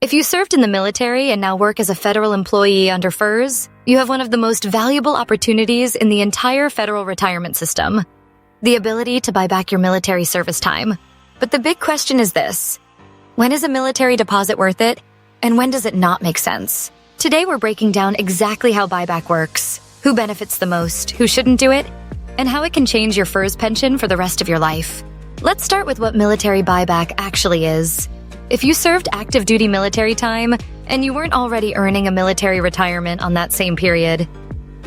If you served in the military and now work as a federal employee under FERS, you have one of the most valuable opportunities in the entire federal retirement system: the ability to buy back your military service time. But the big question is this: when is a military deposit worth it, and when does it not make sense? Today we're breaking down exactly how buyback works, who benefits the most, who shouldn't do it, and how it can change your FERS pension for the rest of your life. Let's start with what military buyback actually is. If you served active duty military time and you weren't already earning a military retirement on that same period,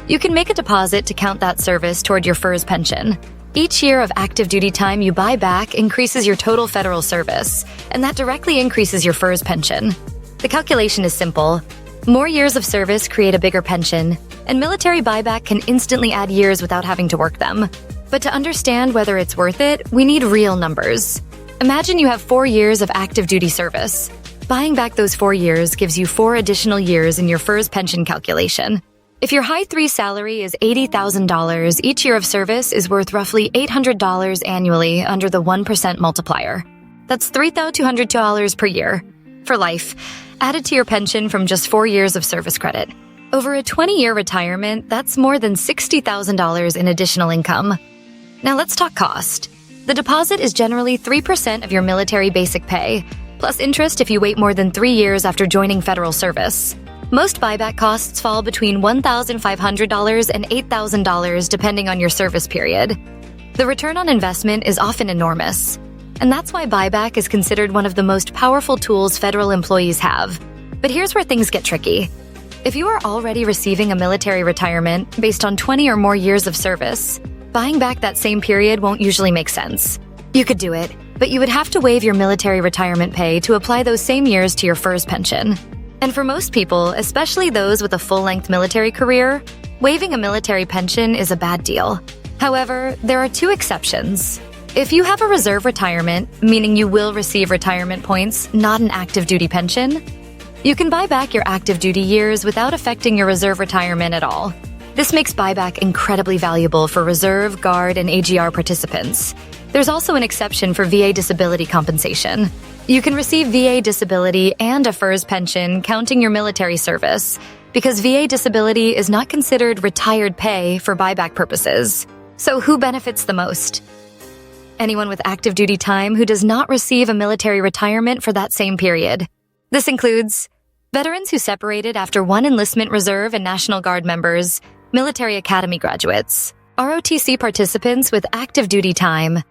you can make a deposit to count that service toward your FERS pension. Each year of active duty time you buy back increases your total federal service, and that directly increases your FERS pension. The calculation is simple. More years of service create a bigger pension, and military buyback can instantly add years without having to work them. But to understand whether it's worth it, we need real numbers. Imagine you have 4 years of active duty service. Buying back those 4 years gives you 4 additional years in your FERS pension calculation. If your high 3 salary is $80,000, each year of service is worth roughly $800 annually under the 1% multiplier. That's $3,200 per year, for life, added to your pension from just 4 years of service credit. Over a 20-year retirement, that's more than $60,000 in additional income. Now let's talk cost. The deposit is generally 3% of your military basic pay, plus interest if you wait more than 3 years after joining federal service. Most buyback costs fall between $1,500 and $8,000 depending on your service period. The return on investment is often enormous, and that's why buyback is considered one of the most powerful tools federal employees have. But here's where things get tricky. If you are already receiving a military retirement based on 20 or more years of service, buying back that same period won't usually make sense. You could do it, but you would have to waive your military retirement pay to apply those same years to your FERS pension. And for most people, especially those with a full-length military career, waiving a military pension is a bad deal. However, there are 2 exceptions. If you have a reserve retirement, meaning you will receive retirement points, not an active duty pension, you can buy back your active duty years without affecting your reserve retirement at all. This makes buyback incredibly valuable for reserve, guard, and AGR participants. There's also an exception for VA disability compensation. You can receive VA disability and a FERS pension counting your military service, because VA disability is not considered retired pay for buyback purposes. So who benefits the most? Anyone with active duty time who does not receive a military retirement for that same period. This includes veterans who separated after 1 enlistment reserve and National Guard members, military academy graduates, ROTC participants with active duty time,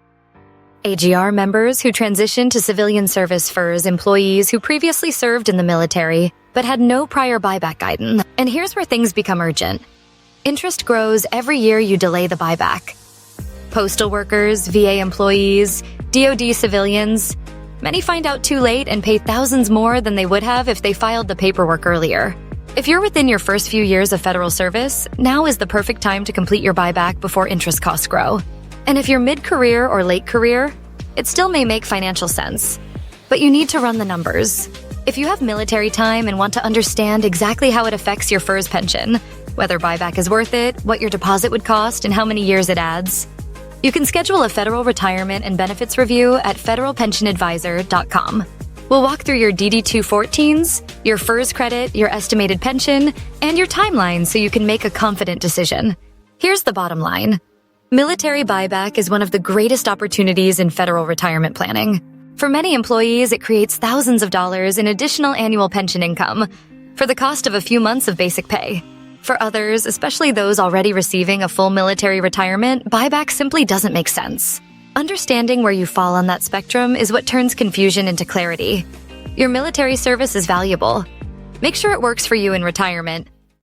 AGR members who transitioned to civilian service FERS employees who previously served in the military but had no prior buyback guidance. And here's where things become urgent. Interest grows every year you delay the buyback. Postal workers, VA employees, DoD civilians, many find out too late and pay thousands more than they would have if they filed the paperwork earlier. If you're within your first few years of federal service, now is the perfect time to complete your buyback before interest costs grow. And if you're mid-career or late career, it still may make financial sense. But you need to run the numbers. If you have military time and want to understand exactly how it affects your FERS pension, whether buyback is worth it, what your deposit would cost, and how many years it adds, you can schedule a federal retirement and benefits review at FEDERALPensionAdvisor.com. We'll walk through your DD-214s, your FERS credit, your estimated pension, and your timeline so you can make a confident decision. Here's the bottom line. Military buyback is one of the greatest opportunities in federal retirement planning. For many employees, it creates thousands of dollars in additional annual pension income for the cost of a few months of basic pay. For others, especially those already receiving a full military retirement, buyback simply doesn't make sense. Understanding where you fall on that spectrum is what turns confusion into clarity. Your military service is valuable. Make sure it works for you in retirement.